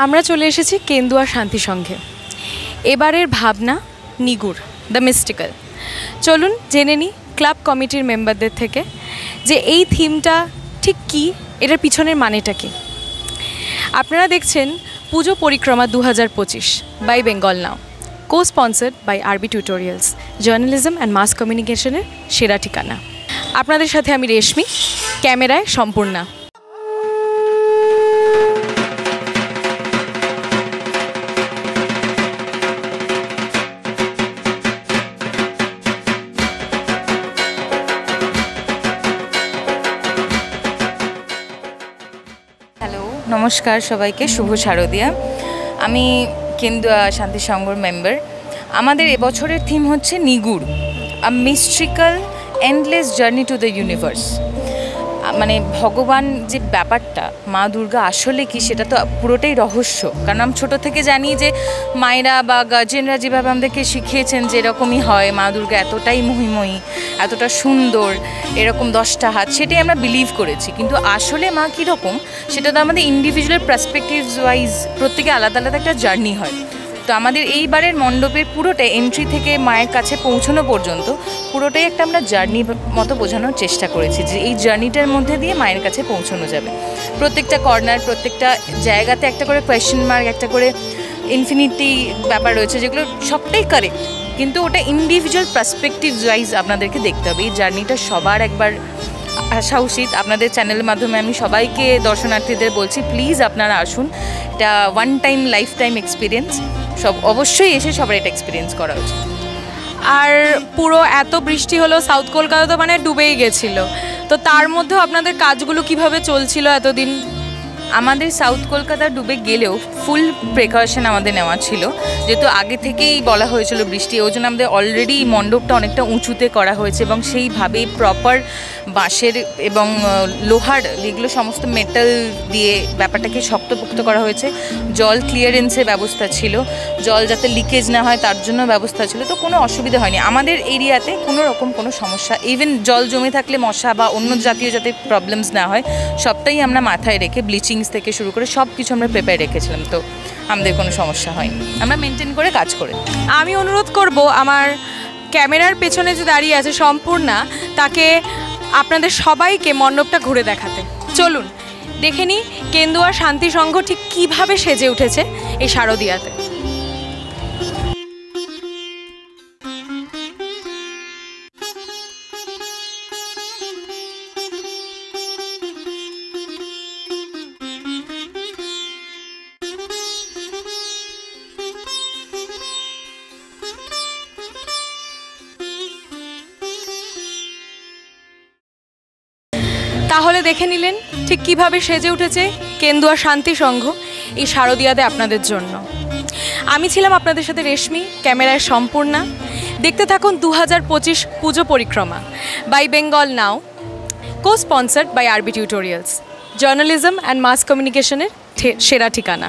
আমরা চলে এসেছি কেন্দুয়া শান্তি সংঘে। এবারের ভাবনা নিগুড়, দ্য মিস্টিক্যাল। চলুন জেনে নিই ক্লাব কমিটির মেম্বারদের থেকে যে এই থিমটা ঠিক কী, এটার পিছনের মানেটা কী। আপনারা দেখছেন Pujo Parikrama 2025 by Bengal now, co sponsored by RB tutorials, journalism and mass কমিউনিকেশনের সেরা ঠিকানা। আপনাদের সাথে আমি রেশমি, ক্যামেরায় সম্পূর্ণা। নমস্কার সবাইকে, শুভ শারদিয়া। আমি কেন্দুয়া শান্তি সংঘর মেম্বার। আমাদের এবছরের থিম হচ্ছে নিগুড়, a mystical endless journey to the universe. মানে ভগবান যে ব্যাপারটা, মা দুর্গা আসলে কি, সেটা তো পুরোটাই রহস্য। কারণ আমি ছোটো থেকে জানি যে মায়েরা বা গার্জেনরা যেভাবে আমাদেরকে শিখিয়েছেন যে এরকমই হয়, মা দুর্গা এতটাই মহিময়ী, এতটা সুন্দর, এরকম 10টা হাত, সেটাই আমরা বিলিভ করেছি। কিন্তু আসলে মা কীরকম সেটা তো আমাদের ইন্ডিভিজুয়াল পার্সপেক্টিভস ওয়াইজ প্রত্যেকে আলাদা আলাদা একটা জার্নি হয়। তো আমাদের এইবারের মণ্ডপের পুরোটাই এন্ট্রি থেকে মায়ের কাছে পৌঁছানো পর্যন্ত পুরোটাই একটা আমরা জার্নি মতো বোঝানোর চেষ্টা করেছি যে এই জার্নিটার মধ্যে দিয়ে মায়ের কাছে পৌঁছানো যাবে। প্রত্যেকটা কর্নার, প্রত্যেকটা জায়গাতে একটা করে কোয়েশ্চেন মার্ক, একটা করে ইনফিনিটি ব্যাপার রয়েছে, যেগুলো সবটাই কারেক্ট, কিন্তু ওটা ইন্ডিভিজুয়াল পার্সপেক্টিভস ওয়াইজ আপনাদেরকে দেখতে হবে। এই জার্নিটা সবার একবার আসা উচিত। আপনাদের চ্যানেলের মাধ্যমে আমি সবাইকে, দর্শনার্থীদের বলছি, প্লিজ আপনারা আসুন। এটা one time life time experience, সব অবশ্যই এসে সবার এটা এক্সপিরিয়েন্স করা উচিত। আর পুরো এত বৃষ্টি হলো, সাউথ কলকাতা তো মানে ডুবেই গেছিলো, তো তার মধ্যেও আপনাদের কাজগুলো কিভাবে চলছিল এতদিন? আমাদের সাউথ কলকাতা ডুবে গেলেও ফুল প্রিকশন আমাদের নেওয়া ছিল, যেহেতু আগে থেকেই বলা হয়েছিল বৃষ্টি, ওই জন্য আমাদের অলরেডি মণ্ডপটা অনেকটা উঁচুতে করা হয়েছে এবং সেইভাবেই প্রপার বাঁশের এবং লোহার, যেগুলো সমস্ত মেটাল দিয়ে ব্যাপারটাকে শক্তপোক্ত করা হয়েছে। জল ক্লিয়ারেন্সের ব্যবস্থা ছিল, জল যাতে লিকেজ না হয় তার জন্য ব্যবস্থা ছিল। তো কোনো অসুবিধা হয়নি আমাদের এরিয়াতে, কোনো রকম কোনো সমস্যা, ইভেন জল জমে থাকলে মশা বা অন্য জাতীয় যাতে প্রবলেমস না হয় সবটাই আমরা মাথায় রেখে, ব্লিচিং থেকে শুরু করে সব কিছু আমরা প্রিপেয়ার রেখেছিলাম। তো আমাদের কোনো সমস্যা হয়নি, আমরা মেনটেন করে কাজ করে। আমি অনুরোধ করব আমার ক্যামেরার পেছনে যে দাঁড়িয়ে আছে সম্পূর্ণা, তাকে আপনাদের সবাইকে মণ্ডপটা ঘুরে দেখাতে। চলুন দেখে নিই কেন্দুয়া শান্তি সংঘ ঠিক কীভাবে সেজে উঠেছে এই শারদিয়াতে। তাহলে দেখে নিলেন ঠিক কিভাবে সেজে উঠেছে কেন্দুয়া শান্তি সংঘ এই শারদিয়াতে আপনাদের জন্য। আমি ছিলাম আপনাদের সাথে রেশমি, ক্যামেরায় সম্পূর্ণা। দেখতে থাকুন 2025 Pujo Parikrama by Bengal now, co sponsored by RB tutorials, journalism and mass কমিউনিকেশনের সেরা ঠিকানা।